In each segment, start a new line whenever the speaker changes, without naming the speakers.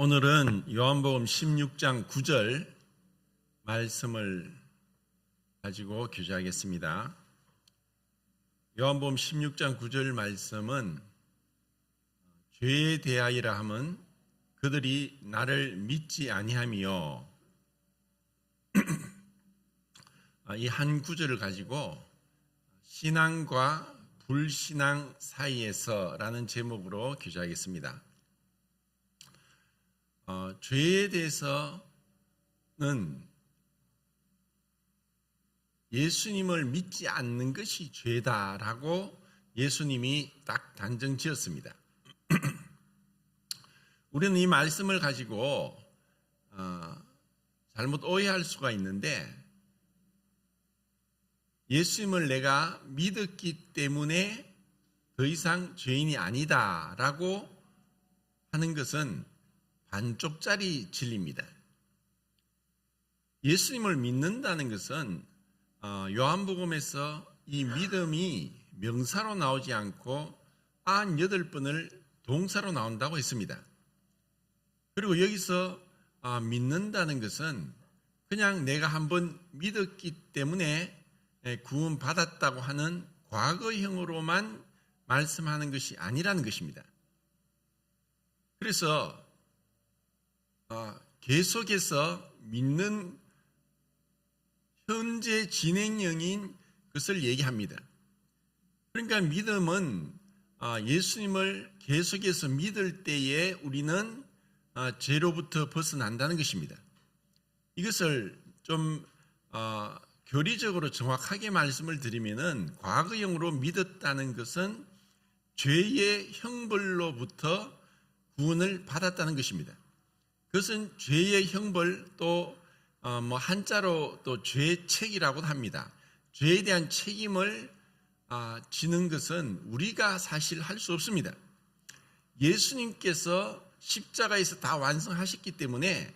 오늘은 요한복음 16장 9절 말씀을 가지고 교제하겠습니다. 요한복음 16장 9절 말씀은 죄에 대하여라 함은 그들이 나를 믿지 아니하며 이 한 구절을 가지고 신앙과 불신앙 사이에서라는 제목으로 교제하겠습니다. 죄에 대해서는 예수님을 믿지 않는 것이 죄다라고 예수님이 딱 단정 지었습니다. 우리는 이 말씀을 가지고 잘못 오해할 수가 있는데, 예수님을 내가 믿었기 때문에 더 이상 죄인이 아니다라고 하는 것은 반쪽짜리 진리입니다. 예수님을 믿는다는 것은 요한복음에서 이 믿음이 명사로 나오지 않고 98번을 동사로 나온다고 했습니다. 그리고 여기서 믿는다는 것은 그냥 내가 한번 믿었기 때문에 구원받았다고 하는 과거형으로만 말씀하는 것이 아니라는 것입니다. 그래서 계속해서 믿는 현재 진행형인 것을 얘기합니다. 그러니까 믿음은 예수님을 계속해서 믿을 때에 우리는 죄로부터 벗어난다는 것입니다. 이것을 좀 교리적으로 정확하게 말씀을 드리면은, 과거형으로 믿었다는 것은 죄의 형벌로부터 구원을 받았다는 것입니다. 그것은 죄의 형벌, 또 한자로 또 죄책이라고도 합니다. 죄에 대한 책임을 지는 것은 우리가 사실 할 수 없습니다. 예수님께서 십자가에서 다 완성하셨기 때문에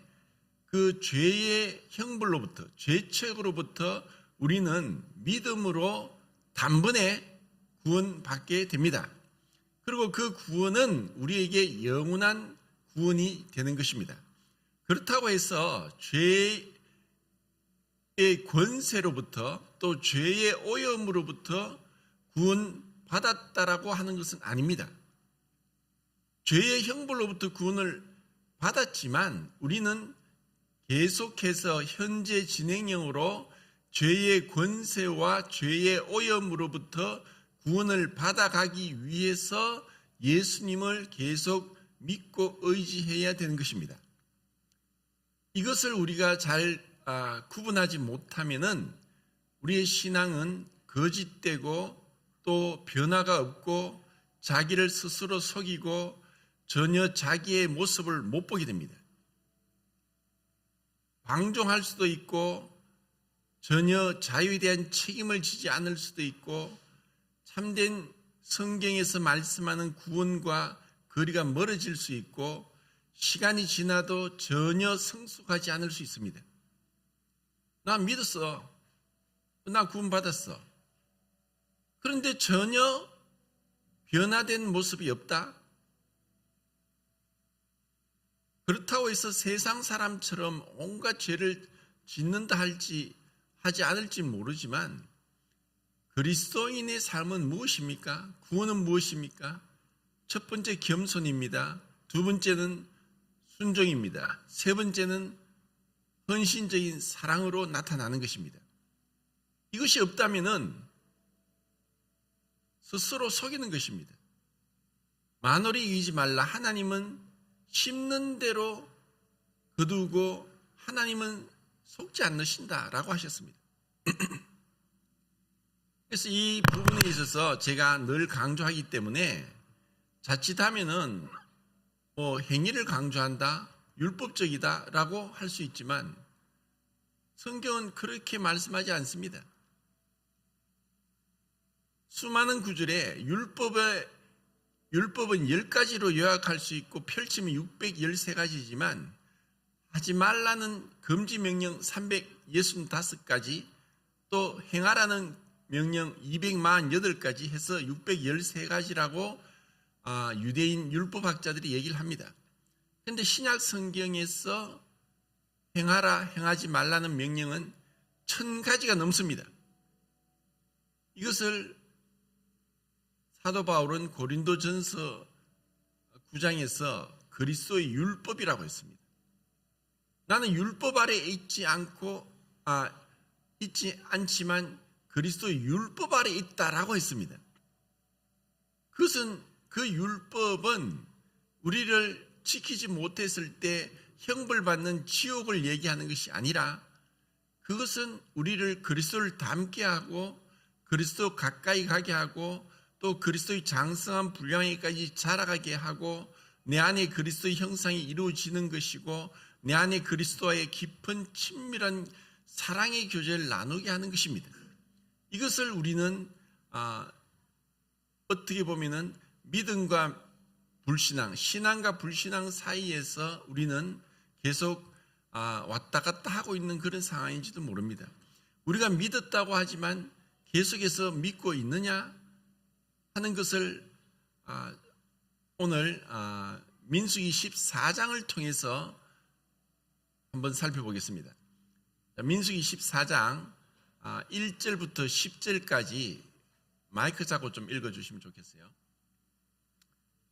그 죄의 형벌로부터, 죄책으로부터 우리는 믿음으로 단번에 구원받게 됩니다. 그리고 그 구원은 우리에게 영원한 구원이 되는 것입니다. 그렇다고 해서 죄의 권세로부터, 또 죄의 오염으로부터 구원받았다라고 하는 것은 아닙니다. 죄의 형벌로부터 구원을 받았지만 우리는 계속해서 현재 진행형으로 죄의 권세와 죄의 오염으로부터 구원을 받아가기 위해서 예수님을 계속 믿고 의지해야 되는 것입니다. 이것을 우리가 잘 구분하지 못하면은 우리의 신앙은 거짓되고 또 변화가 없고 자기를 스스로 속이고 전혀 자기의 모습을 못 보게 됩니다. 방종할 수도 있고 전혀 자유에 대한 책임을 지지 않을 수도 있고 참된 성경에서 말씀하는 구원과 거리가 멀어질 수 있고 시간이 지나도 전혀 성숙하지 않을 수 있습니다. 나 믿었어. 나 구원받았어. 그런데 전혀 변화된 모습이 없다. 그렇다고 해서 세상 사람처럼 온갖 죄를 짓는다 하지 않을지 모르지만, 그리스도인의 삶은 무엇입니까? 구원은 무엇입니까? 첫 번째 겸손입니다. 두 번째는 순종입니다. 세 번째는 헌신적인 사랑으로 나타나는 것입니다. 이것이 없다면은 스스로 속이는 것입니다. 만오리 이기지 말라. 하나님은 심는 대로 거두고 하나님은 속지 않으신다라고 하셨습니다. 그래서 이 부분에 있어서 제가 늘 강조하기 때문에, 자칫하면은 행위를 강조한다, 율법적이다라고 할 수 있지만 성경은 그렇게 말씀하지 않습니다. 수많은 구절에 율법은 10가지로 요약할 수 있고 펼치면 613가지지만 하지 말라는 금지 명령 365가지, 또 행하라는 명령 248가지 해서 613가지라고 유대인 율법학자들이 얘기를 합니다. 그런데 신약 성경에서 행하라 행하지 말라는 명령은 1000가지가 넘습니다. 이것을 사도 바울은 고린도전서 9장에서 그리스도의 율법이라고 했습니다. 나는 율법 아래 있지 않지만 그리스도의 율법 아래 있다라고 했습니다. 그것은 그 율법은 우리를 지키지 못했을 때 형벌받는 지옥을 얘기하는 것이 아니라 그것은 우리를 그리스도를 닮게 하고 그리스도 가까이 가게 하고 또 그리스도의 장성한 분량에까지 자라가게 하고 내 안에 그리스도의 형상이 이루어지는 것이고 내 안에 그리스도와의 깊은 친밀한 사랑의 교제를 나누게 하는 것입니다. 이것을 우리는 어떻게 보면은 믿음과 불신앙, 신앙과 불신앙 사이에서 우리는 계속 왔다 갔다 하고 있는 그런 상황인지도 모릅니다. 우리가 믿었다고 하지만 계속해서 믿고 있느냐 하는 것을 오늘 민수기 14장을 통해서 한번 살펴보겠습니다. 민수기 14장 1절부터 10절까지 마이크 잡고 좀 읽어주시면 좋겠어요.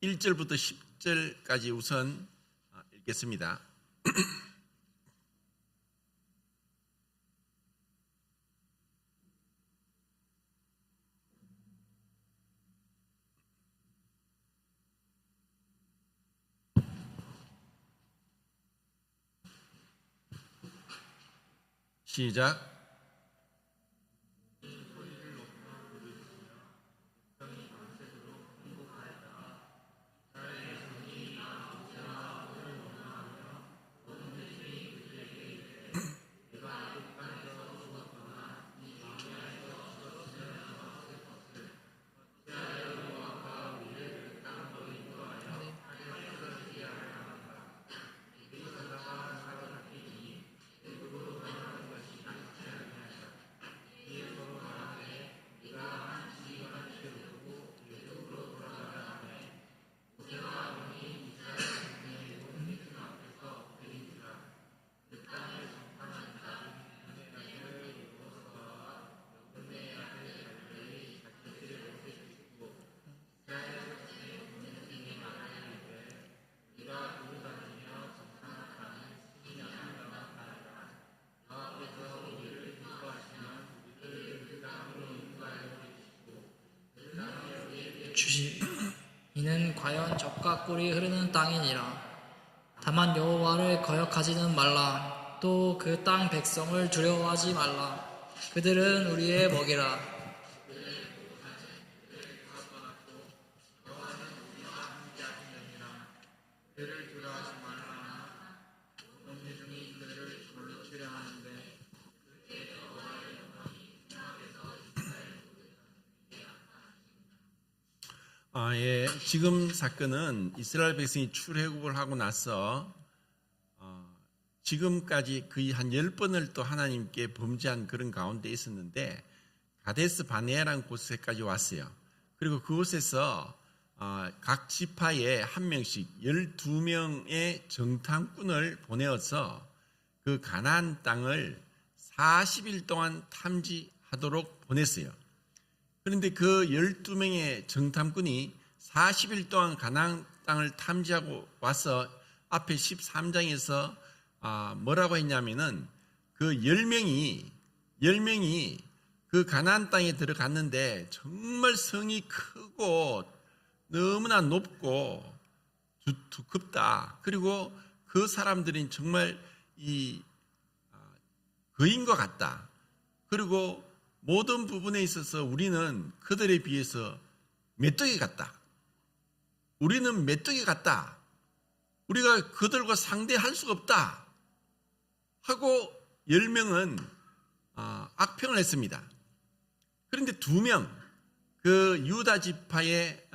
1절부터 10절까지 우선 읽겠습니다. 시작.
이는 과연 젖과 꿀이 흐르는 땅이니라. 다만 여호와를 거역하지는 말라. 또 그 땅 백성을 두려워하지 말라. 그들은 우리의 먹이라.
예, 지금 사건은 이스라엘 백성이 출애굽을 하고 나서 지금까지 거의 한 10번을 또 하나님께 범죄한 그런 가운데 있었는데 가데스 바네아라는 곳에까지 왔어요. 그리고 그곳에서 각 지파에 한 명씩 12명의 정탐꾼을 보내어서 그 가나안 땅을 40일 동안 탐지하도록 보냈어요. 그런데 그 12명의 정탐꾼이 40일 동안 가나안 땅을 탐지하고 와서 앞에 13장에서 뭐라고 했냐면은 그 10명이 그 가나안 땅에 들어갔는데 정말 성이 크고 너무나 높고 두껍다. 그리고 그 사람들은 정말 이 거인과 같다. 그리고 모든 부분에 있어서 우리는 그들에 비해서 메뚜기 같다. 우리는 메뚜기 같다. 우리가 그들과 상대할 수가 없다. 하고 10명은 악평을 했습니다. 그런데 2명, 그 유다 지파의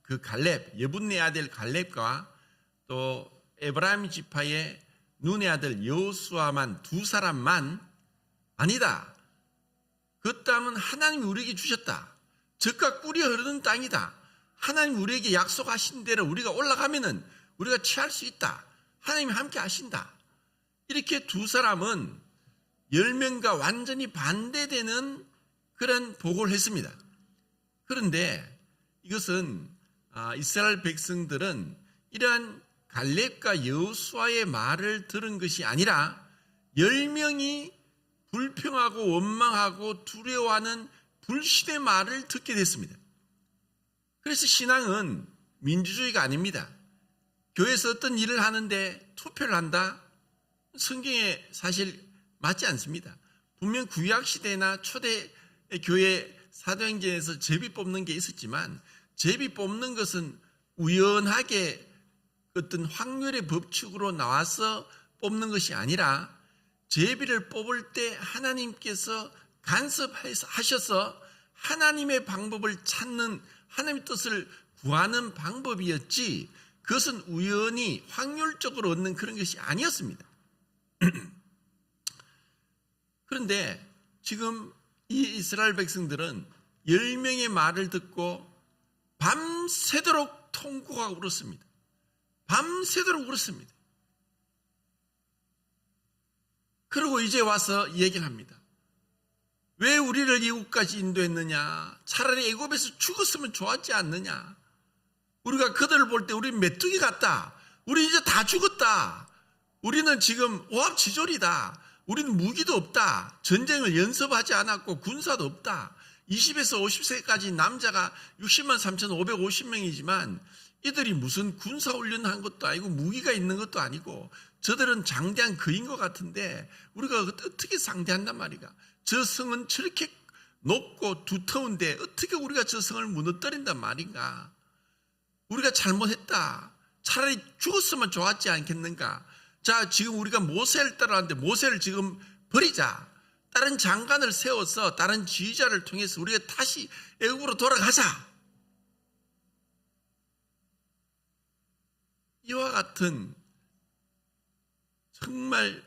그 갈렙, 예분네 아들 갈렙과 또 에브라임 지파의 눈의 아들 여호수아만 2사람만 아니다. 그 땅은 하나님이 우리에게 주셨다. 젖과 꿀이 흐르는 땅이다. 하나님 우리에게 약속하신 대로 우리가 올라가면은 우리가 취할 수 있다. 하나님이 함께 하신다. 이렇게 두 사람은 10명과 완전히 반대되는 그런 보고를 했습니다. 그런데 이것은 이스라엘 백성들은 이러한 갈렙과 여호수아의 말을 들은 것이 아니라 10명이 불평하고 원망하고 두려워하는 불신의 말을 듣게 됐습니다. 그래서 신앙은 민주주의가 아닙니다. 교회에서 어떤 일을 하는데 투표를 한다? 성경에 사실 맞지 않습니다. 분명 구약시대나 초대 교회 사도행전에서 제비 뽑는 게 있었지만 제비 뽑는 것은 우연하게 어떤 확률의 법칙으로 나와서 뽑는 것이 아니라 제비를 뽑을 때 하나님께서 간섭하셔서 하나님의 방법을 찾는 하나님의 뜻을 구하는 방법이었지 그것은 우연히 확률적으로 얻는 그런 것이 아니었습니다. 그런데 지금 이 이스라엘 백성들은 10명의 말을 듣고 밤새도록 통곡하고 울었습니다. 밤새도록 울었습니다. 그리고 이제 와서 얘기를 합니다. 왜 우리를 이곳까지 인도했느냐? 차라리 애굽에서 죽었으면 좋았지 않느냐? 우리가 그들을 볼 때 우리는 메뚜기 같다. 우리 이제 다 죽었다. 우리는 지금 오합지졸이다. 우리는 무기도 없다. 전쟁을 연습하지 않았고 군사도 없다. 20에서 50세까지 남자가 60만 3,550명이지만 이들이 무슨 군사훈련한 것도 아니고 무기가 있는 것도 아니고 저들은 장대한 거인 것 같은데 우리가 어떻게 상대한단 말이가. 저 성은 저렇게 높고 두터운데 어떻게 우리가 저 성을 무너뜨린단 말인가. 우리가 잘못했다. 차라리 죽었으면 좋았지 않겠는가. 자, 지금 우리가 모세를 따라하는데 모세를 지금 버리자. 다른 장관을 세워서 다른 지휘자를 통해서 우리가 다시 애굽으로 돌아가자. 이와 같은 정말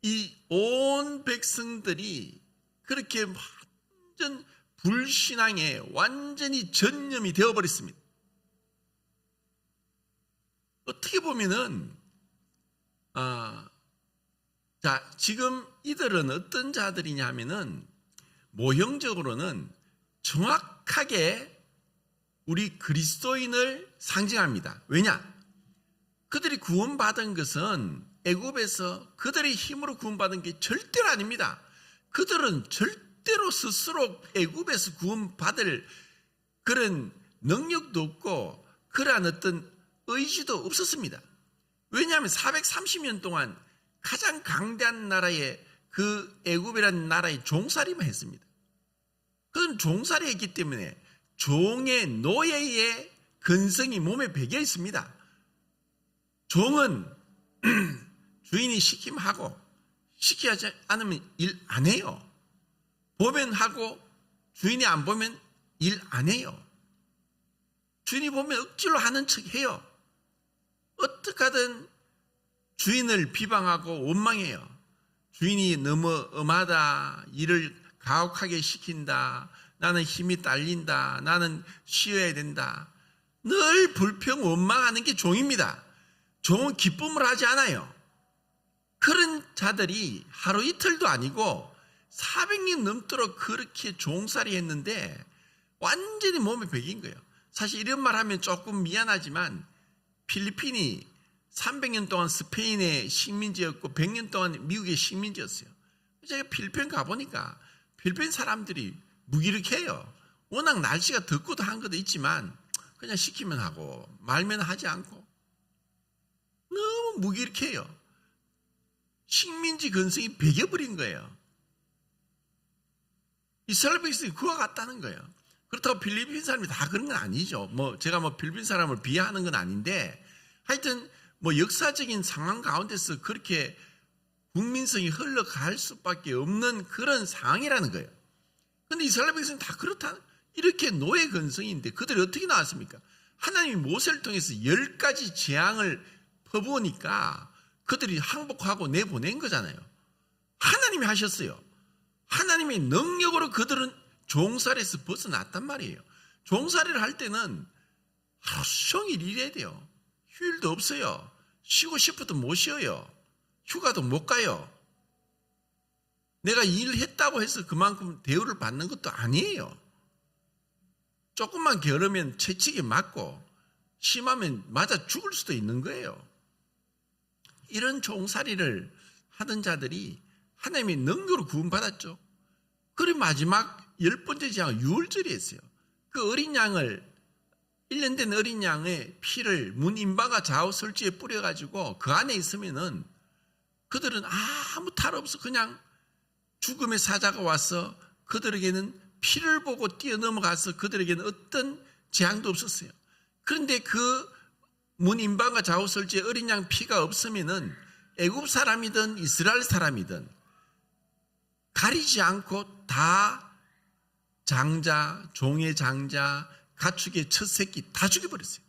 이 온 백성들이 그렇게 완전 불신앙에 완전히 전념이 되어버렸습니다. 어떻게 보면은 자, 지금 이들은 어떤 자들이냐 하면은 모형적으로는 정확하게 우리 그리스도인을 상징합니다. 왜냐? 그들이 구원받은 것은 애굽에서 그들의 힘으로 구원받은 게 절대로 아닙니다. 그들은 절대로 스스로 애굽에서 구원받을 그런 능력도 없고 그러한 어떤 의지도 없었습니다. 왜냐하면 430년 동안 가장 강대한 나라의 그 애굽이라는 나라의 종살이만 했습니다. 그건 종살이 했기 때문에 종의 노예의 근성이 몸에 배겨 있습니다. 종은 주인이 시킴하고 시키지 않으면 일 안 해요. 보면 하고 주인이 안 보면 일 안 해요. 주인이 보면 억지로 하는 척 해요. 어떻게 하든 주인을 비방하고 원망해요. 주인이 너무 엄하다. 일을 가혹하게 시킨다. 나는 힘이 딸린다. 나는 쉬어야 된다. 늘 불평 원망하는 게 종입니다. 종은 기쁨을 하지 않아요. 그런 자들이 하루 이틀도 아니고 400년 넘도록 그렇게 종살이 했는데 완전히 몸에 배긴 거예요. 사실 이런 말 하면 조금 미안하지만 필리핀이 300년 동안 스페인의 식민지였고 100년 동안 미국의 식민지였어요. 제가 필리핀 가보니까 필리핀 사람들이 무기력해요. 워낙 날씨가 덥고도 한 것도 있지만 그냥 시키면 하고 말면 하지 않고 너무 무기력해요. 식민지 근성이 배겨버린 거예요. 이스라엘 백성이 그와 같다는 거예요. 그렇다고 필리핀 사람이 다 그런 건 아니죠. 제가 필리핀 사람을 비하하는 건 아닌데 하여튼 역사적인 상황 가운데서 그렇게 국민성이 흘러갈 수밖에 없는 그런 상황이라는 거예요. 그런데 이스라엘 백성은 다 그렇다. 이렇게 노예 근성인데 그들이 어떻게 나왔습니까? 하나님이 모세를 통해서 10가지 재앙을 퍼부으니까 그들이 항복하고 내보낸 거잖아요. 하나님이 하셨어요. 하나님의 능력으로 그들은 종살이에서 벗어났단 말이에요. 종살이를 할 때는 하루 종일 일해야 돼요. 휴일도 없어요. 쉬고 싶어도 못 쉬어요. 휴가도 못 가요. 내가 일했다고 해서 그만큼 대우를 받는 것도 아니에요. 조금만 게으르면 채찍이 맞고 심하면 맞아 죽을 수도 있는 거예요. 이런 종살이를 하던 자들이 하나님의 능력으로 구원받았죠. 그리고 마지막 10번째 제가 유월절이었어요. 그 어린 양을 1년 된 어린 양의 피를 문 인방과 좌우 설주에 뿌려가지고 그 안에 있으면은 그들은 아무 탈 없어 그냥 죽음의 사자가 와서 그들에게는 피를 보고 뛰어넘어가서 그들에게는 어떤 재앙도 없었어요. 그런데 그 문 인방과 좌우 설주에 어린 양 피가 없으면은 애굽 사람이든 이스라엘 사람이든 가리지 않고 다 장자, 종의 장자, 가축의 첫 새끼 다 죽여버렸어요.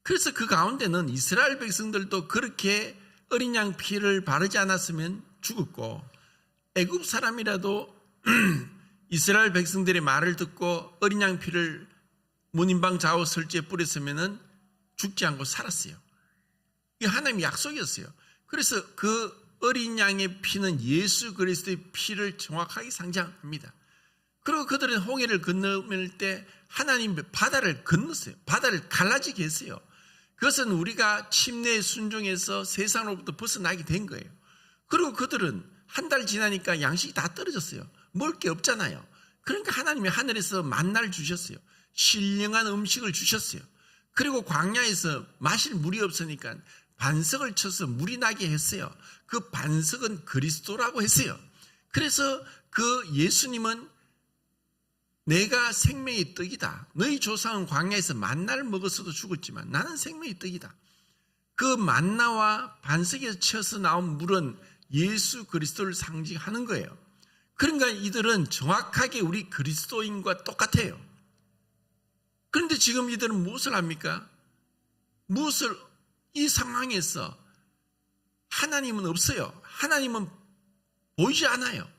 그래서 그 가운데는 이스라엘 백성들도 그렇게 어린 양 피를 바르지 않았으면 죽었고 애굽 사람이라도 이스라엘 백성들의 말을 듣고 어린 양 피를 문인방 좌우 설주에 뿌렸으면 죽지 않고 살았어요. 이게 하나님의 약속이었어요. 그래서 그 어린 양의 피는 예수 그리스도의 피를 정확하게 상징합니다. 그리고 그들은 홍해를 건너밀 때 하나님 바다를 건넜어요. 바다를 갈라지게 했어요. 그것은 우리가 침례의 순종에서 세상으로부터 벗어나게 된 거예요. 그리고 그들은 한 달 지나니까 양식이 다 떨어졌어요. 먹을 게 없잖아요. 그러니까 하나님이 하늘에서 만나를 주셨어요. 신령한 음식을 주셨어요. 그리고 광야에서 마실 물이 없으니까 반석을 쳐서 물이 나게 했어요. 그 반석은 그리스도라고 했어요. 그래서 그 예수님은 내가 생명의 떡이다. 너희 조상은 광야에서 만나를 먹었어도 죽었지만 나는 생명의 떡이다. 그 만나와 반석에서 쳐서 나온 물은 예수 그리스도를 상징하는 거예요. 그러니까 이들은 정확하게 우리 그리스도인과 똑같아요. 그런데 지금 이들은 무엇을 합니까? 무엇을 이 상황에서 하나님은 없어요. 하나님은 보이지 않아요.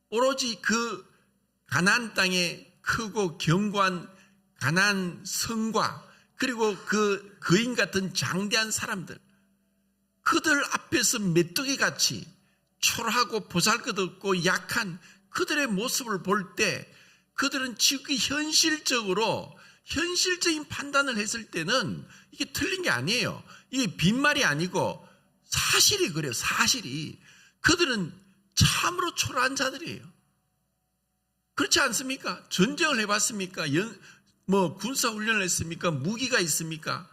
오로지 그 가나안 땅에 크고 견고한 가나안 성과 그리고 그 거인 같은 장대한 사람들 그들 앞에서 메뚜기같이 초라하고 보잘것없고 약한 그들의 모습을 볼 때 그들은 지극히 현실적인 판단을 했을 때는 이게 틀린 게 아니에요. 이게 빈말이 아니고 사실이 그래요. 사실이. 그들은 참으로 초라한 자들이에요. 그렇지 않습니까? 전쟁을 해봤습니까? 군사훈련을 했습니까? 무기가 있습니까?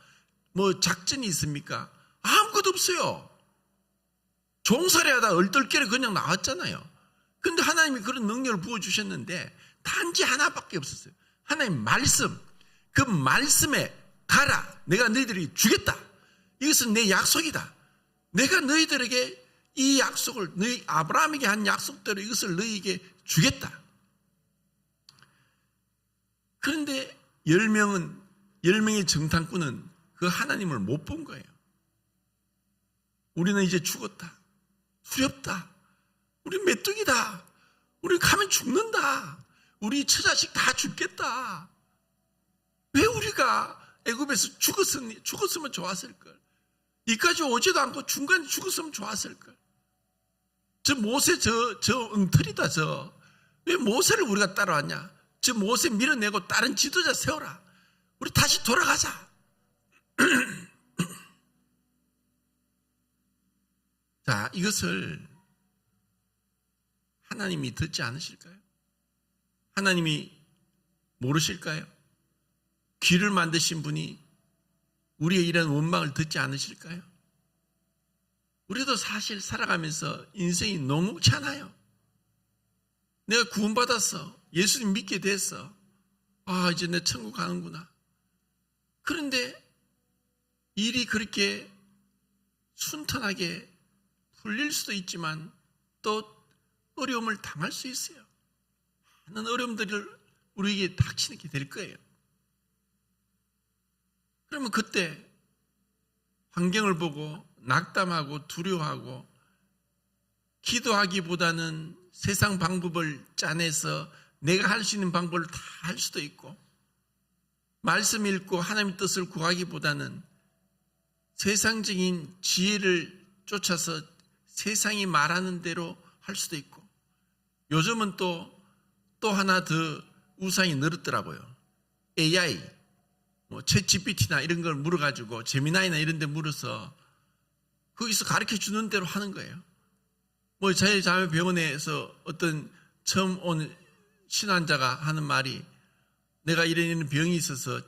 작전이 있습니까? 아무것도 없어요. 종살이하다 얼떨결에 그냥 나왔잖아요. 그런데 하나님이 그런 능력을 부어주셨는데 단지 하나밖에 없었어요. 하나님 말씀. 그 말씀에 가라. 내가 너희들에게 주겠다. 이것은 내 약속이다. 내가 너희들에게 이 약속을 너희 아브라함에게 한 약속대로 이것을 너희에게 주겠다. 그런데 10명의 정탐꾼은 그 하나님을 못 본 거예요. 우리는 이제 죽었다. 두렵다. 우리 메뚜기다. 우리 가면 죽는다. 우리 처자식 다 죽겠다. 왜 우리가 애굽에서 죽었으면 좋았을걸. 이까지 오지도 않고 중간에 죽었으면 좋았을걸. 저 모세 저 엉터리다 저. 왜 모세를 우리가 따라왔냐. 저 모세 밀어내고 다른 지도자 세워라. 우리 다시 돌아가자. 자, 이것을 하나님이 듣지 않으실까요? 하나님이 모르실까요? 귀를 만드신 분이 우리의 이런 원망을 듣지 않으실까요? 우리도 사실 살아가면서 인생이 녹록치 않아요. 내가 구원받았어. 예수님 믿게 됐어. 이제 내 천국 가는구나. 그런데 일이 그렇게 순탄하게 풀릴 수도 있지만 또 어려움을 당할 수 있어요. 많은 어려움들을 우리에게 닥치게 될 거예요. 그러면 그때 환경을 보고 낙담하고 두려워하고 기도하기보다는 세상 방법을 짜내서 내가 할 수 있는 방법을 다 할 수도 있고 말씀 읽고 하나님의 뜻을 구하기보다는 세상적인 지혜를 쫓아서 세상이 말하는 대로 할 수도 있고, 요즘은 또 하나 더 우상이 늘었더라고요. AI, 챗 GPT나 이런 걸 물어가지고, 제미나이나 이런 데 물어서 거기서 가르쳐 주는 대로 하는 거예요. 저희 자매 병원에서 어떤 처음 온 신환자가 하는 말이, 내가 이런 병이 있어서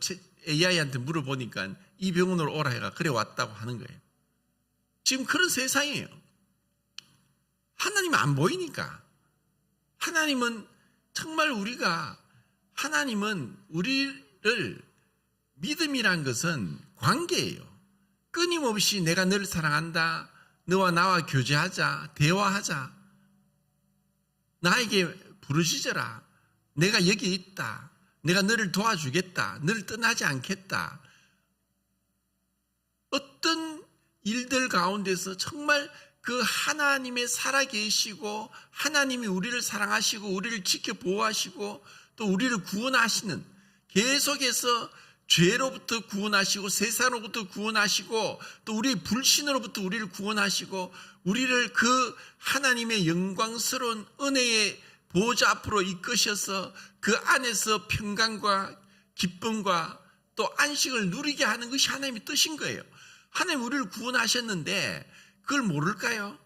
AI한테 물어보니까 이 병원으로 오라 해가 그래 왔다고 하는 거예요. 지금 그런 세상이에요. 하나님은 안 보이니까. 하나님은 정말 하나님은 우리를, 믿음이란 것은 관계예요. 끊임없이 내가 너를 사랑한다, 너와 나와 교제하자, 대화하자, 나에게 부르짖어라, 내가 여기 있다, 내가 너를 도와주겠다, 너를 떠나지 않겠다. 어떤 일들 가운데서 정말 그 하나님의 살아계시고, 하나님이 우리를 사랑하시고 우리를 지켜 보호하시고 또 우리를 구원하시는, 계속해서 죄로부터 구원하시고 세상으로부터 구원하시고 또 우리의 불신으로부터 우리를 구원하시고, 우리를 그 하나님의 영광스러운 은혜의 보좌 앞으로 이끄셔서 그 안에서 평강과 기쁨과 또 안식을 누리게 하는 것이 하나님의 뜻인 거예요. 하나님 우리를 구원하셨는데 그걸 모를까요?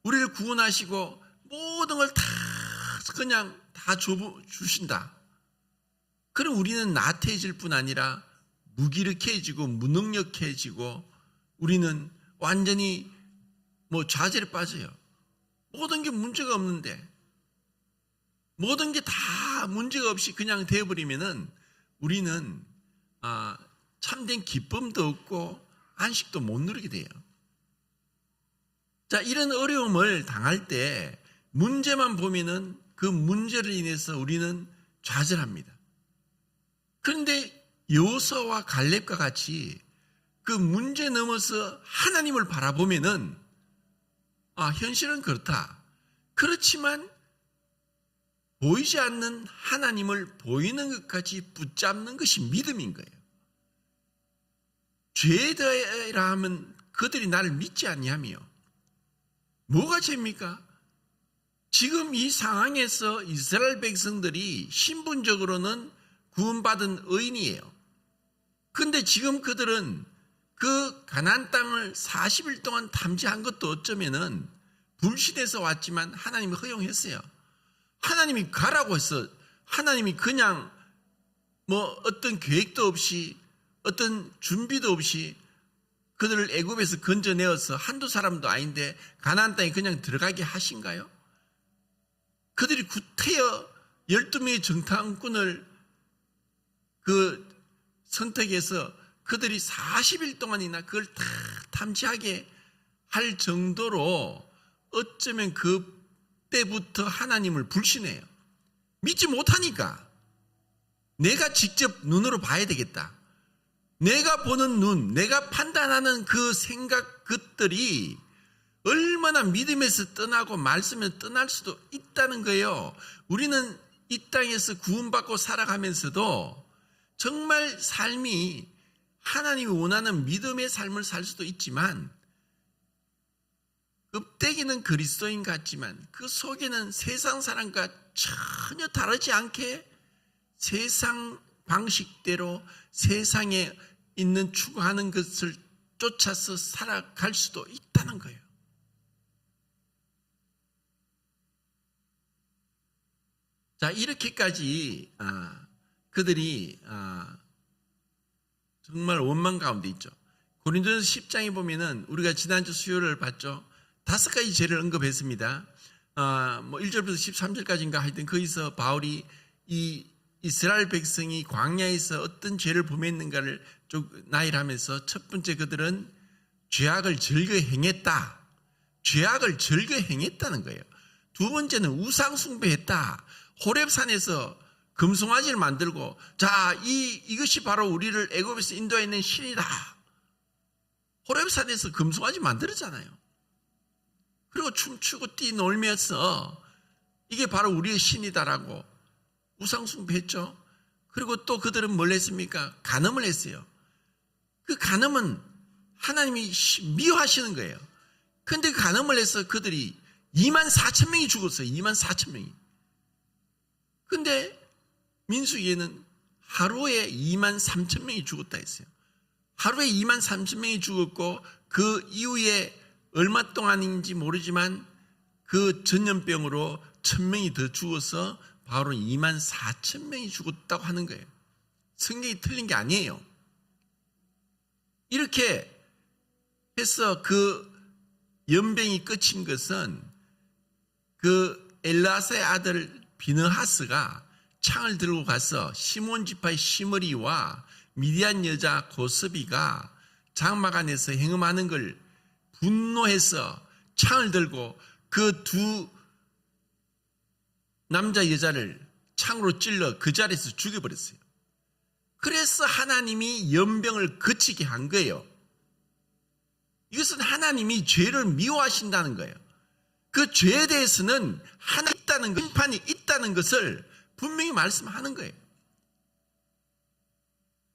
우리를 구원하시고 모든 걸 다 그냥 다 주신다. 그럼 우리는 나태해질 뿐 아니라 무기력해지고 무능력해지고, 우리는 완전히 좌절에 빠져요. 모든 게 문제가 없는데, 모든 게 다 문제가 없이 그냥 되어버리면은 우리는 참된 기쁨도 없고 안식도 못 누리게 돼요. 자, 이런 어려움을 당할 때 문제만 보면은 그 문제를 인해서 우리는 좌절합니다. 그런데 여호수아와 갈렙과 같이 그 문제 넘어서 하나님을 바라보면은 현실은 그렇다. 그렇지만 보이지 않는 하나님을 보이는 것까지 붙잡는 것이 믿음인 거예요. 죄에 대하여 하면 그들이 나를 믿지 않냐며. 뭐가 죄입니까? 지금 이 상황에서 이스라엘 백성들이 신분적으로는 구원받은 의인이에요. 그런데 지금 그들은 그 가나안 땅을 40일 동안 탐지한 것도 어쩌면은 불신해서 왔지만 하나님이 허용했어요. 하나님이 가라고 해서, 하나님이 그냥 어떤 계획도 없이 어떤 준비도 없이 그들을 애굽에서 건져내어서 한두 사람도 아닌데 가나안 땅에 그냥 들어가게 하신가요? 그들이 구태여 12명의 정탐꾼을 선택해서 그들이 40일 동안이나 그걸 다 탐지하게 할 정도로 어쩌면 그때부터 하나님을 불신해요. 믿지 못하니까 내가 직접 눈으로 봐야 되겠다. 내가 보는 눈, 내가 판단하는 그 생각, 것들이 얼마나 믿음에서 떠나고 말씀에서 떠날 수도 있다는 거예요. 우리는 이 땅에서 구원받고 살아가면서도 정말 삶이 하나님이 원하는 믿음의 삶을 살 수도 있지만, 껍데기는 그리스도인 같지만 그 속에는 세상 사람과 전혀 다르지 않게 세상 방식대로 세상에 있는 추구하는 것을 쫓아서 살아갈 수도 있다는 거예요. 자, 이렇게까지 그들이 정말 원망 가운데 있죠. 고린도전서 10장에 보면은 우리가 지난주 수요일을 봤죠. 5가지 죄를 언급했습니다. 1절부터 13절까지인가 하여튼 거기서 바울이 이 이스라엘 백성이 광야에서 어떤 죄를 범했는가를 쭉 나열하면서, 첫 번째, 그들은 죄악을 즐겨 행했다. 죄악을 즐겨 행했다는 거예요. 두 번째는 우상 숭배했다. 호렙산에서 금송아지를 만들고, 자, 이것이 바로 우리를 애굽에서 인도해 있는 신이다. 호렙산에서 금송아지 만들었잖아요. 그리고 춤추고 뛰놀면서 이게 바로 우리의 신이다라고 우상 숭배했죠. 그리고 또 그들은 뭘 했습니까? 간음을 했어요. 그 간음은 하나님이 미워하시는 거예요. 그런데 그 간음을 해서 그들이 24,000명이 죽었어요. 24,000명이. 근데 민수기에는 하루에 23,000명이 죽었다 했어요. 하루에 23,000명이 죽었고 그 이후에 얼마 동안인지 모르지만 그 전염병으로 1,000명이 더 죽어서 바로 24,000명이 죽었다고 하는 거예요. 성경이 틀린 게 아니에요. 이렇게 해서 그 연병이 끝인 것은 그 엘라사의 아들 비느하스가 창을 들고 가서 시몬 지파의 시므리와 미디안 여자 고스비가 장막 안에서 행음하는 걸 분노해서 창을 들고 그 두 남자 여자를 창으로 찔러 그 자리에서 죽여버렸어요. 그래서 하나님이 연병을 그치게 한 거예요. 이것은 하나님이 죄를 미워하신다는 거예요. 그 죄에 대해서는 하나 있다는 것, 심판이 있다는 것을 분명히 말씀하는 거예요.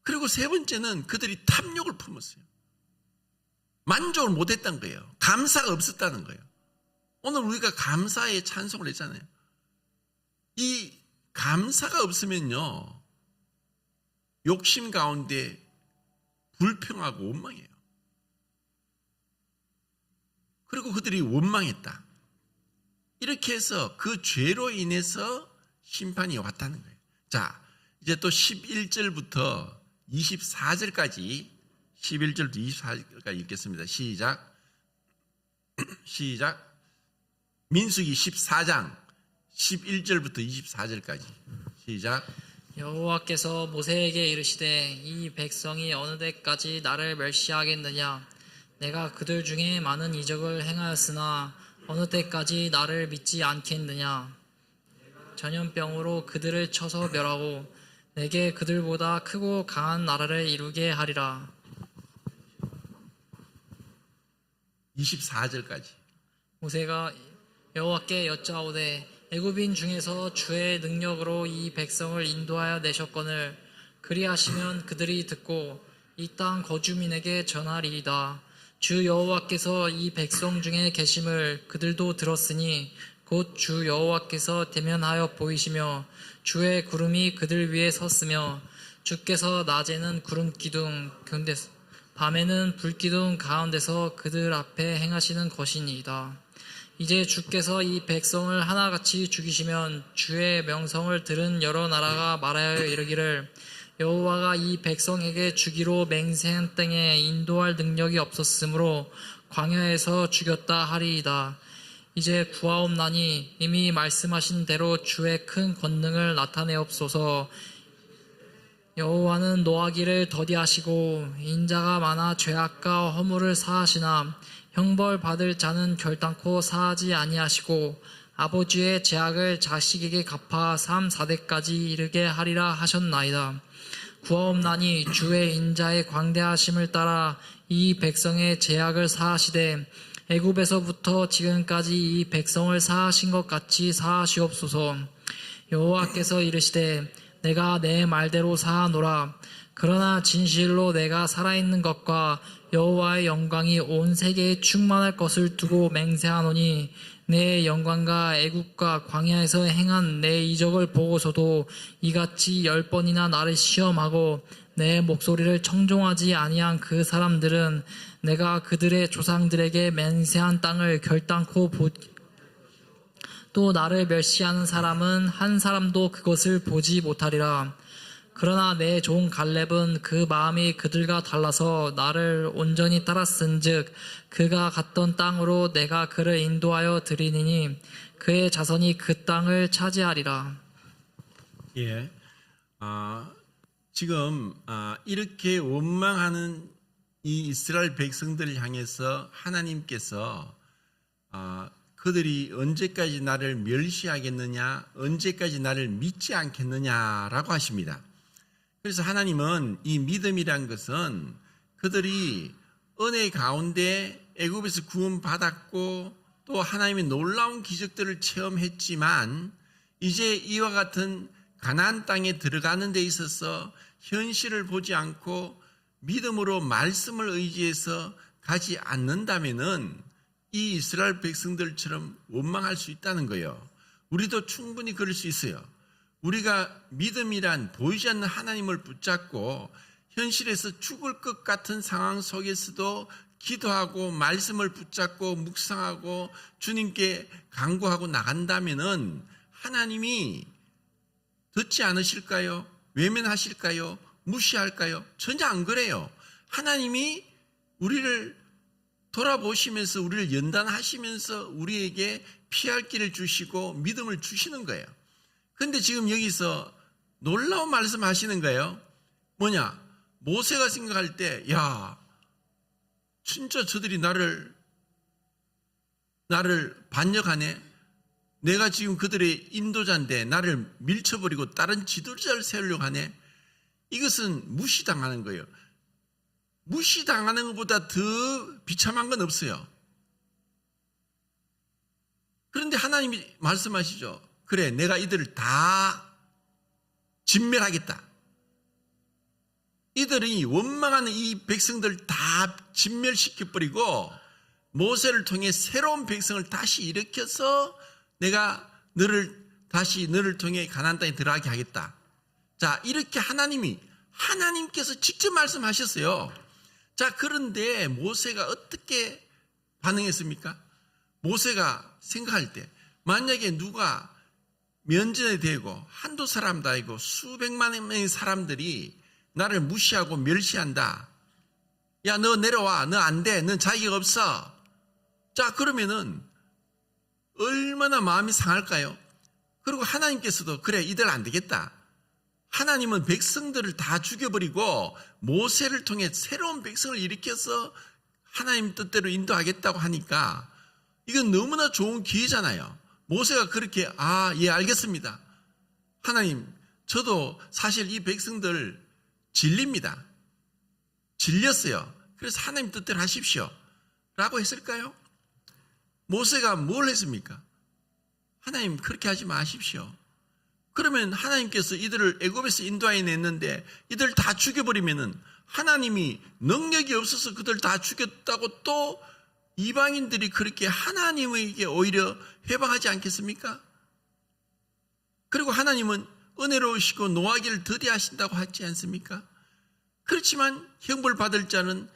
그리고 세 번째는 그들이 탐욕을 품었어요. 만족을 못했다는 거예요. 감사가 없었다는 거예요. 오늘 우리가 감사에 찬송을 했잖아요. 이 감사가 없으면요, 욕심 가운데 불평하고 원망해요. 그리고 그들이 원망했다. 이렇게 해서 그 죄로 인해서 심판이 왔다는 거예요. 자, 이제 또 11절부터 24절까지 11절부터 24절까지 읽겠습니다. 시작. 민수기 14장 11절부터 24절까지 시작.
여호와께서 모세에게 이르시되 이 백성이 어느 때까지 나를 멸시하겠느냐. 내가 그들 중에 많은 이적을 행하였으나 어느 때까지 나를 믿지 않겠느냐. 전염병으로 그들을 쳐서 멸하고 내게 그들보다 크고 강한 나라를 이루게 하리라.
24절까지.
모세가 여호와께 여짜오되 애굽인 중에서 주의 능력으로 이 백성을 인도하여 내셨거늘 그리하시면 그들이 듣고 이 땅 거주민에게 전하리이다. 주 여호와께서 이 백성 중에 계심을 그들도 들었으니 곧 주 여호와께서 대면하여 보이시며 주의 구름이 그들 위에 섰으며 주께서 낮에는 구름 기둥 가운데서 밤에는 불 기둥 가운데서 그들 앞에 행하시는 것이니이다. 이제 주께서 이 백성을 하나같이 죽이시면 주의 명성을 들은 여러 나라가 말하여 이르기를 여호와가 이 백성에게 주기로 맹세한 땅에 인도할 능력이 없었으므로 광야에서 죽였다 하리이다. 이제 구하옵나니 이미 말씀하신 대로 주의 큰 권능을 나타내옵소서. 여호와는 노하기를 더디하시고 인자가 많아 죄악과 허물을 사하시나 형벌 받을 자는 결단코 사하지 아니하시고 아버지의 죄악을 자식에게 갚아 3, 4대까지 이르게 하리라 하셨나이다. 구하옵나니 주의 인자의 광대하심을 따라 이 백성의 죄악을 사하시되 애굽에서부터 지금까지 이 백성을 사하신 것 같이 사하시옵소서. 여호와께서 이르시되 내가 내 말대로 사하노라. 그러나 진실로 내가 살아있는 것과 여호와의 영광이 온 세계에 충만할 것을 두고 맹세하노니 내 영광과 애굽과 광야에서 행한 내 이적을 보고서도 이같이 10번이나 나를 시험하고 내 목소리를 청종하지 아니한 그 사람들은 내가 그들의 조상들에게 맹세한 땅을 결단코 또 나를 멸시하는 사람은 한 사람도 그것을 보지 못하리라. 그러나 내 종 갈렙은 그 마음이 그들과 달라서 나를 온전히 따랐은즉 그가 갔던 땅으로 내가 그를 인도하여 드리니 그의 자손이 그 땅을 차지하리라.
예. 지금 이렇게 원망하는 이 이스라엘 백성들을 향해서 하나님께서 그들이 언제까지 나를 멸시하겠느냐, 언제까지 나를 믿지 않겠느냐라고 하십니다. 그래서 하나님은 이 믿음이란 것은 그들이 은혜 가운데 애굽에서 구원받았고 또 하나님의 놀라운 기적들을 체험했지만 이제 이와 같은 가나안 땅에 들어가는 데 있어서 현실을 보지 않고 믿음으로 말씀을 의지해서 가지 않는다면은 이 이스라엘 백성들처럼 원망할 수 있다는 거예요. 우리도 충분히 그럴 수 있어요. 우리가 믿음이란 보이지 않는 하나님을 붙잡고 현실에서 죽을 것 같은 상황 속에서도 기도하고 말씀을 붙잡고 묵상하고 주님께 간구하고 나간다면은 하나님이 듣지 않으실까요? 외면하실까요? 무시할까요? 전혀 안 그래요. 하나님이 우리를 돌아보시면서 우리를 연단하시면서 우리에게 피할 길을 주시고 믿음을 주시는 거예요. 그런데 지금 여기서 놀라운 말씀 하시는 거예요. 뭐냐? 모세가 생각할 때, 야, 진짜 저들이 나를 반역하네. 내가 지금 그들의 인도자인데 나를 밀쳐버리고 다른 지도자를 세우려고 하네. 이것은 무시당하는 거예요. 무시당하는 것보다 더 비참한 건 없어요. 그런데 하나님이 말씀하시죠. 그래, 내가 이들을 다 진멸하겠다. 이들이 원망하는 이 백성들 다 진멸시켜버리고 모세를 통해 새로운 백성을 다시 일으켜서 내가 너를 통해 가나안 땅에 들어가게 하겠다. 자, 이렇게 하나님께서 직접 말씀하셨어요. 자, 그런데 모세가 어떻게 반응했습니까? 모세가 생각할 때 만약에 누가 면전에 대고 한두 사람도 아니고 수백만 명의 사람들이 나를 무시하고 멸시한다. 야, 너 내려와. 너 안 돼. 넌 자격 없어. 자, 그러면은 얼마나 마음이 상할까요? 그리고 하나님께서도 그래, 이들 안 되겠다. 하나님은 백성들을 다 죽여버리고 모세를 통해 새로운 백성을 일으켜서 하나님 뜻대로 인도하겠다고 하니까 이건 너무나 좋은 기회잖아요. 모세가 그렇게 예, 알겠습니다. 하나님, 저도 사실 이 백성들 질립니다. 질렸어요. 그래서 하나님 뜻대로 하십시오. 라고 했을까요? 모세가 뭘 했습니까? 하나님, 그렇게 하지 마십시오. 그러면 하나님께서 이들을 애굽에서 인도하여 냈는데 이들 다 죽여버리면은 하나님이 능력이 없어서 그들 다 죽였다고 또 이방인들이 그렇게 하나님에게 오히려 해방하지 않겠습니까? 그리고 하나님은 은혜로우시고 노하기를 더디하신다고 하지 않습니까? 그렇지만 형벌 받을 자는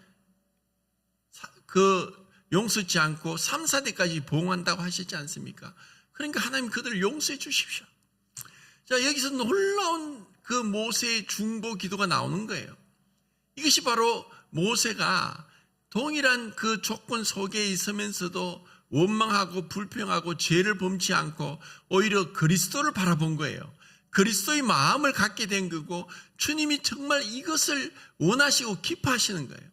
용서치 않고 3, 4대까지 보응한다고 하시지 않습니까? 그러니까 하나님 그들을 용서해 주십시오. 자, 여기서 놀라운 그 모세의 중보 기도가 나오는 거예요. 이것이 바로 모세가 동일한 그 조건 속에 있으면서도 원망하고 불평하고 죄를 범치 않고 오히려 그리스도를 바라본 거예요. 그리스도의 마음을 갖게 된 거고 주님이 정말 이것을 원하시고 기뻐하시는 거예요.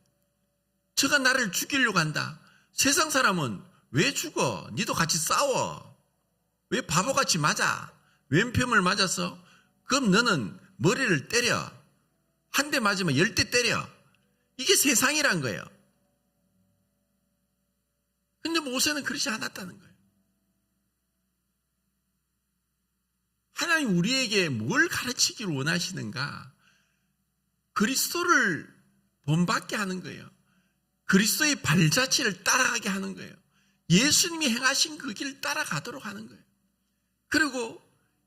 저가 나를 죽이려고 한다. 세상 사람은 왜 죽어? 니도 같이 싸워. 왜 바보같이 맞아? 왼편을 맞아서 그럼 너는 머리를 때려. 한 대 맞으면 10대 때려. 이게 세상이란 거예요. 근데 모세는 그렇지 않았다는 거예요. 하나님 우리에게 뭘 가르치기를 원하시는가? 그리스도를 본받게 하는 거예요. 그리스도의 발자취를 따라가게 하는 거예요. 예수님이 행하신 그 길을 따라가도록 하는 거예요. 그리고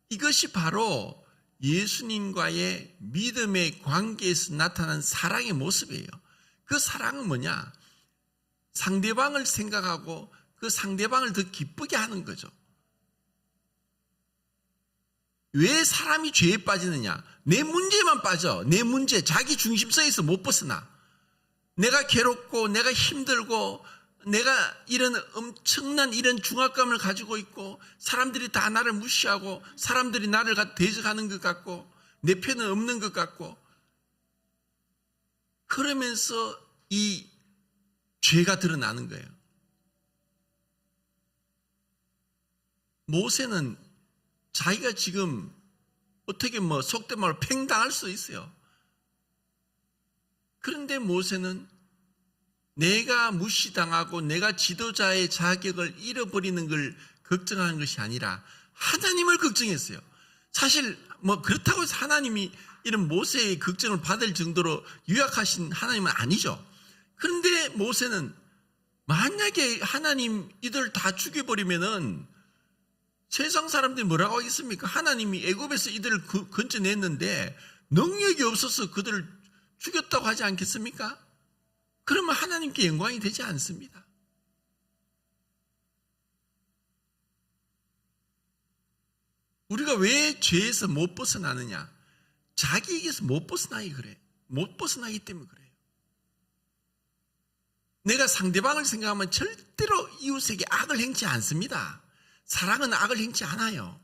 이것이 바로 예수님과의 믿음의 관계에서 나타난 사랑의 모습이에요. 그 사랑은 뭐냐? 상대방을 생각하고 그 상대방을 더 기쁘게 하는 거죠. 왜 사람이 죄에 빠지느냐? 내 문제만 빠져. 내 문제, 자기 중심성에서 못 벗어나. 내가 괴롭고 내가 힘들고 내가 이런 엄청난 이런 중압감을 가지고 있고 사람들이 다 나를 무시하고 사람들이 나를 대적하는 것 같고 내 편은 없는 것 같고 그러면서 이 죄가 드러나는 거예요. 모세는 자기가 지금 어떻게 속된 말로 팽당할 수 있어요. 그런데 모세는 내가 무시당하고 내가 지도자의 자격을 잃어버리는 걸 걱정하는 것이 아니라 하나님을 걱정했어요. 사실 뭐 그렇다고 해서 하나님이 이런 모세의 걱정을 받을 정도로 유약하신 하나님은 아니죠. 그런데 모세는 만약에 하나님 이들 다 죽여버리면은 세상 사람들이 뭐라고 하겠습니까? 하나님이 애굽에서 이들을 건져냈는데 능력이 없어서 그들을 죽였다고 하지 않겠습니까? 그러면 하나님께 영광이 되지 않습니다. 우리가 왜 죄에서 못 벗어나느냐? 자기에게서 못 벗어나기 그래. 못 벗어나기 때문에 그래요. 내가 상대방을 생각하면 절대로 이웃에게 악을 행치 않습니다. 사랑은 악을 행치 않아요.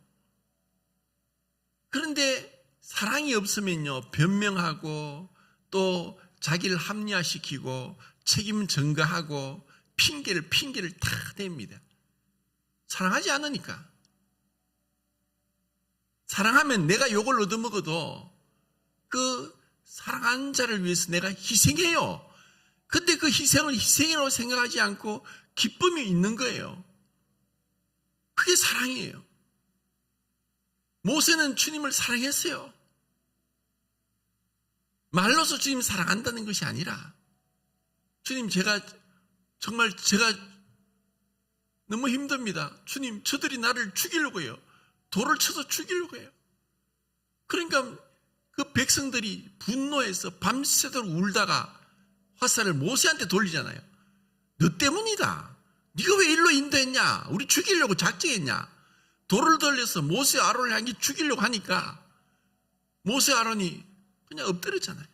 그런데 사랑이 없으면요, 변명하고 또 자기를 합리화시키고 책임 전가하고 핑계를 다 댑니다. 사랑하지 않으니까. 사랑하면 내가 욕을 얻어먹어도 그 사랑하는 자를 위해서 내가 희생해요. 근데 그 희생을 희생이라고 생각하지 않고 기쁨이 있는 거예요. 그게 사랑이에요. 모세는 주님을 사랑했어요. 말로서 주님 사랑한다는 것이 아니라, 주님 정말 제가 너무 힘듭니다. 주님, 저들이 나를 죽이려고 해요. 돌을 쳐서 죽이려고 해요. 그러니까 그 백성들이 분노해서 밤새도록 울다가 화살을 모세한테 돌리잖아요. 너 때문이다. 네가 왜 일로 인도했냐? 우리 죽이려고 작정했냐? 돌을 돌려서 모세 아론을 향해 죽이려고 하니까 모세 아론이 그냥 엎드렸잖아요.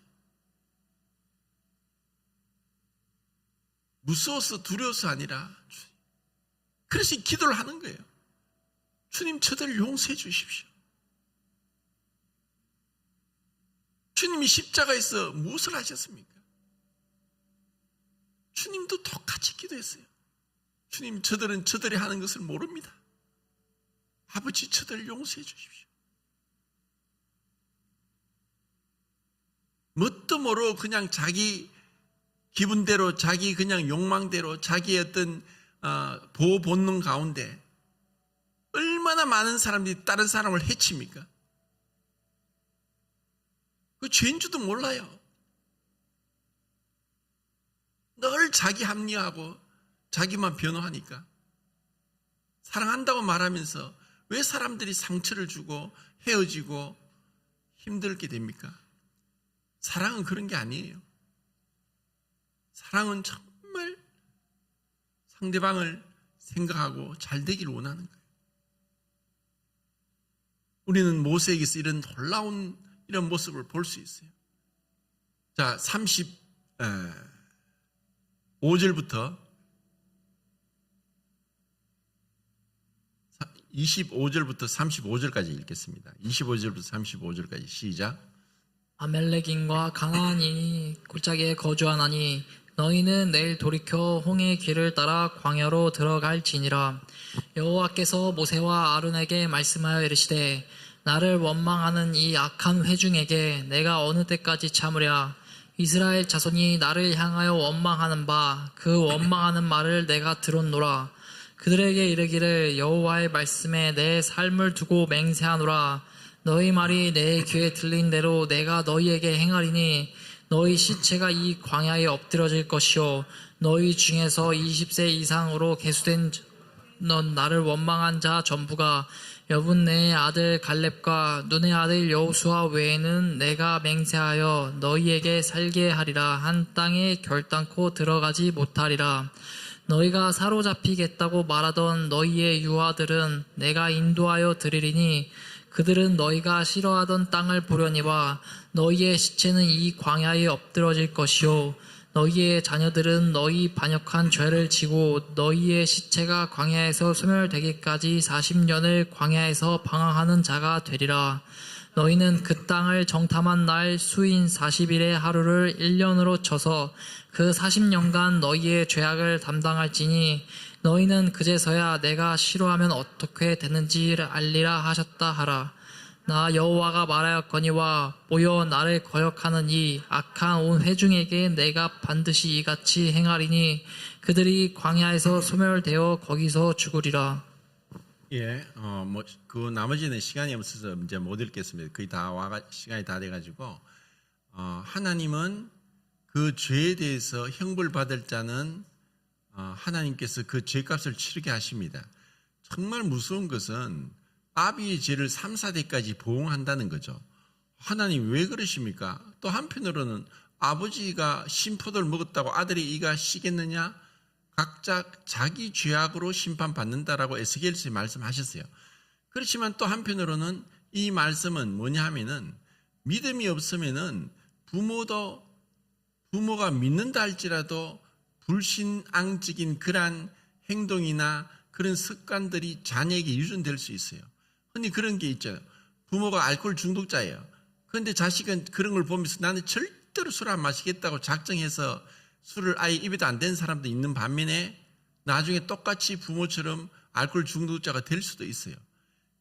무서워서 두려워서 아니라 그래서 기도를 하는 거예요. 주님, 저들을 용서해 주십시오. 주님이 십자가에서 무엇을 하셨습니까? 주님도 똑같이 기도했어요. 주님, 저들은 저들이 하는 것을 모릅니다. 아버지, 저들을 용서해 주십시오. 뭣도 모르고 그냥 자기 기분대로, 자기 그냥 욕망대로, 자기의 어떤 보호 본능 가운데 얼마나 많은 사람들이 다른 사람을 해칩니까? 그 죄인 줄도 몰라요. 늘 자기 합리화하고 자기만 변호하니까. 사랑한다고 말하면서 왜 사람들이 상처를 주고 헤어지고 힘들게 됩니까? 사랑은 그런 게 아니에요. 사랑은 정말 상대방을 생각하고 잘 되기를 원하는 거예요. 우리는 모세에게서 이런 놀라운 이런 모습을 볼 수 있어요. 자, 35절부터 25절부터 35절까지 읽겠습니다. 25절부터 35절까지 시작.
아멜렉인과 가나안인이 골짜기에 거주하나니 너희는 내일 돌이켜 홍해의 길을 따라 광야로 들어갈지니라. 여호와께서 모세와 아론에게 말씀하여 이르시되 나를 원망하는 이 악한 회중에게 내가 어느 때까지 참으랴. 이스라엘 자손이 나를 향하여 원망하는 바 그 원망하는 말을 내가 들었노라. 그들에게 이르기를 여호와의 말씀에 내 삶을 두고 맹세하노라. 너희 말이 내 귀에 들린 대로 내가 너희에게 행하리니 너희 시체가 이 광야에 엎드러질 것이요 너희 중에서 20세 이상으로 계수된 넌 나를 원망한 자 전부가 여분네의 아들 갈렙과 눈의 아들 여호수아 외에는 내가 맹세하여 너희에게 살게 하리라. 한 땅에 결단코 들어가지 못하리라. 너희가 사로잡히겠다고 말하던 너희의 유아들은 내가 인도하여 드리리니 그들은 너희가 싫어하던 땅을 보려니와 너희의 시체는 이 광야에 엎드러질 것이요 너희의 자녀들은 너희 반역한 죄를 지고 너희의 시체가 광야에서 소멸되기까지 40년을 광야에서 방황하는 자가 되리라. 너희는 그 땅을 정탐한 날 수인 40일의 하루를 1년으로 쳐서 그 40년간 너희의 죄악을 담당할지니 너희는 그제서야 내가 싫어하면 어떻게 되는지를 알리라 하셨다 하라. 나 여호와가 말하였거니와 보여 나를 거역하는 이 악한 온 회중에게 내가 반드시 이같이 행하리니 그들이 광야에서 소멸되어 거기서 죽으리라.
예, 그 나머지는 시간이 없어서 이제 못 읽겠습니다. 거의 시간이 다 돼가지고, 하나님은 그 죄에 대해서 형벌 받을 자는 하나님께서 그 죄값을 치르게 하십니다. 정말 무서운 것은 아비의 죄를 3, 4대까지 보응한다는 거죠. 하나님 왜 그러십니까? 또 한편으로는 아버지가 신포도를 먹었다고 아들이 이가 시겠느냐? 각자 자기 죄악으로 심판받는다라고 에스겔서에 말씀하셨어요. 그렇지만 또 한편으로는 이 말씀은 뭐냐 하면은 믿음이 없으면은 부모가 믿는다 할지라도 불신앙적인 그러한 행동이나 그런 습관들이 자녀에게 유전될 수 있어요. 흔히 그런 게 있죠. 부모가 알코올 중독자예요. 그런데 자식은 그런 걸 보면서 나는 절대로 술 안 마시겠다고 작정해서 술을 아예 입에도 안 대는 사람도 있는 반면에 나중에 똑같이 부모처럼 알코올 중독자가 될 수도 있어요.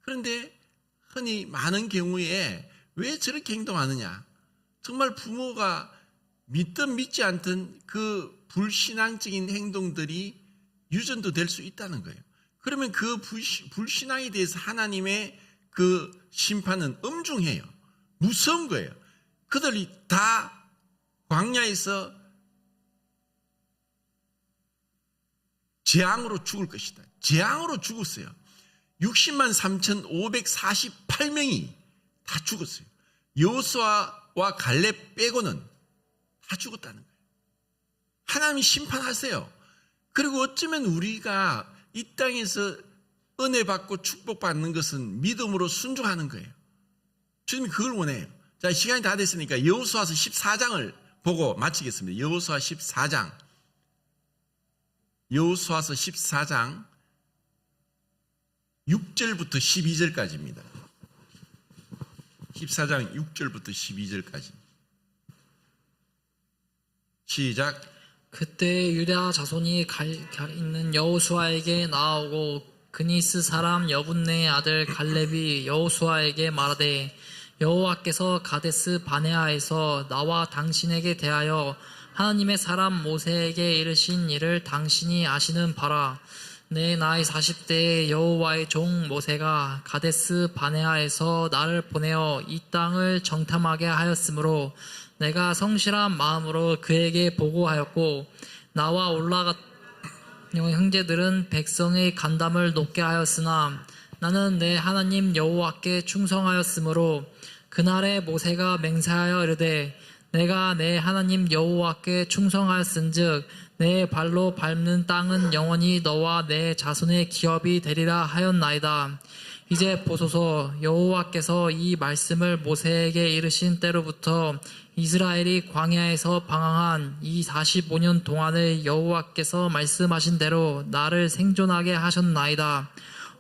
그런데 흔히 많은 경우에 왜 저렇게 행동하느냐? 정말 부모가 믿든 믿지 않든 그 불신앙적인 행동들이 유전도 될 수 있다는 거예요. 그러면 그 불신앙에 대해서 하나님의 그 심판은 엄중해요. 무서운 거예요. 그들이 다 광야에서 재앙으로 죽을 것이다. 재앙으로 죽었어요. 60만 3,548명이 다 죽었어요. 여호수아와 갈렙 빼고는 다 죽었다는 거예요. 하나님이 심판하세요. 그리고 어쩌면 우리가 이 땅에서 은혜 받고 축복받는 것은 믿음으로 순종하는 거예요. 주님이 그걸 원해요. 자, 시간이 다 됐으니까 여호수아서 14장을 보고 마치겠습니다. 여호수아 14장. 여호수아서 14장 6절부터 12절까지입니다. 14장 6절부터 12절까지. 시작.
그때 유다 자손이 있는 여호수아에게 나아오고 그니스 사람 여분네의 아들 갈렙이 여호수아에게 말하되 여호와께서 가데스 바네아에서 나와 당신에게 대하여 하나님의 사람 모세에게 이르신 일을 당신이 아시는 바라. 내 나이 40대에 여호와의 종 모세가 가데스 바네아에서 나를 보내어 이 땅을 정탐하게 하였으므로 내가 성실한 마음으로 그에게 보고하였고 나와 올라갔 형제들은 백성의 간담을 높게 하였으나 나는 내 하나님 여호와께 충성하였으므로 그날에 모세가 맹세하여 이르되 내가 내 하나님 여호와께 충성하였은즉 내 발로 밟는 땅은 영원히 너와 내 자손의 기업이 되리라 하였나이다. 이제 보소서 여호와께서 이 말씀을 모세에게 이르신 때로부터 이스라엘이 광야에서 방황한 이 45년 동안을 여호와께서 말씀하신 대로 나를 생존하게 하셨나이다.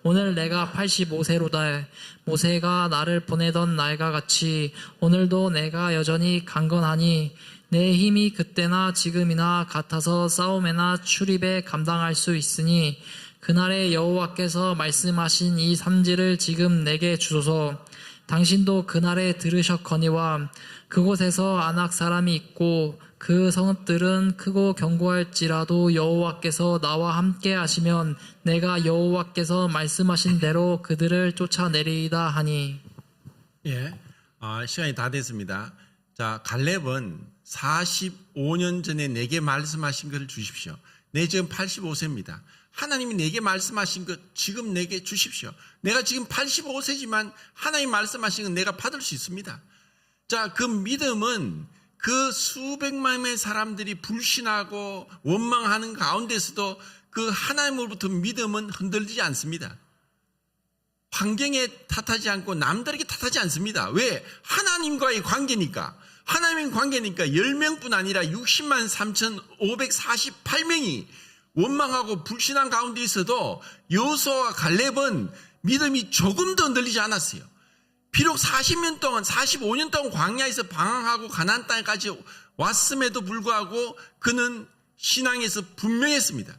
오늘 내가 85세로다. 모세가 나를 보내던 날과 같이 오늘도 내가 여전히 강건하니 내 힘이 그때나 지금이나 같아서 싸움에나 출입에 감당할 수 있으니 그날에 여호와께서 말씀하신 이 삼지를 지금 내게 주소서. 당신도 그날에 들으셨거니와 그곳에서 아낙 사람이 있고 그 성읍들은 크고 견고할지라도 여호와께서 나와 함께 하시면 내가 여호와께서 말씀하신 대로 그들을 쫓아내리이다 하니.
예, 시간이 다 됐습니다. 자, 갈렙은 45년 전에 내게 말씀하신 것을 주십시오. 내 지금 85세입니다. 하나님이 내게 말씀하신 것 지금 내게 주십시오. 내가 지금 85세지만 하나님 말씀하신 것 내가 받을 수 있습니다. 자, 그 믿음은 그 수백만의 사람들이 불신하고 원망하는 가운데서도 그 하나님으로부터 믿음은 흔들리지 않습니다. 환경에 탓하지 않고 남들에게 탓하지 않습니다. 왜? 하나님과의 관계니까. 하나님의 관계니까 10명뿐 아니라 60만 3,548명이 원망하고 불신한 가운데 있어도 여호수아와 갈렙은 믿음이 조금도 흔들리지 않았어요. 비록 45년 동안 광야에서 방황하고 가나안 땅까지 왔음에도 불구하고 그는 신앙에서 분명했습니다.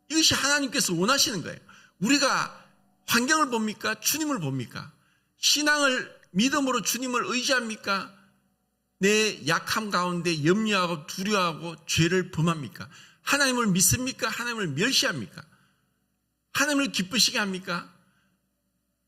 이것이 하나님께서 원하시는 거예요. 우리가 환경을 봅니까? 주님을 봅니까? 신앙을 믿음으로 주님을 의지합니까? 내 약함 가운데 염려하고 두려워하고 죄를 범합니까? 하나님을 믿습니까? 하나님을 멸시합니까? 하나님을 기쁘시게 합니까?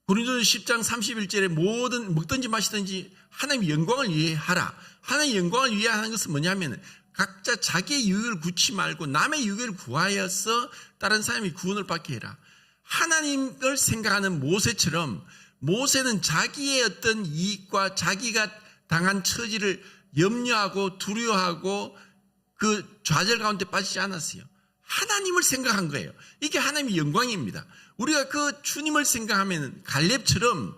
고린도전서 10장 31절에 모든 먹든지 마시든지 하나님의 영광을 위해 하라. 하나님의 영광을 위해 하는 것은 뭐냐면 각자 자기의 유익을 구치 말고 남의 유익을 구하여서 다른 사람이 구원을 받게 해라. 하나님을 생각하는 모세처럼 모세는 자기의 어떤 이익과 자기가 당한 처지를 염려하고 두려워하고 그 좌절 가운데 빠지지 않았어요. 하나님을 생각한 거예요. 이게 하나님의 영광입니다. 우리가 그 주님을 생각하면 갈렙처럼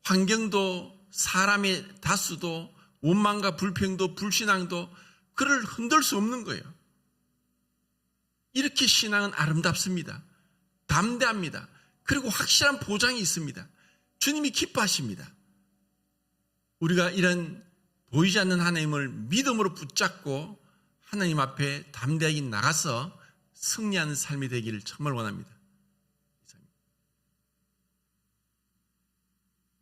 환경도 사람의 다수도 원망과 불평도 불신앙도 그를 흔들 수 없는 거예요. 이렇게 신앙은 아름답습니다. 담대합니다. 그리고 확실한 보장이 있습니다. 주님이 기뻐하십니다. 우리가 이런 보이지 않는 하나님을 믿음으로 붙잡고 하나님 앞에 담대하게 나가서 승리하는 삶이 되기를 정말 원합니다.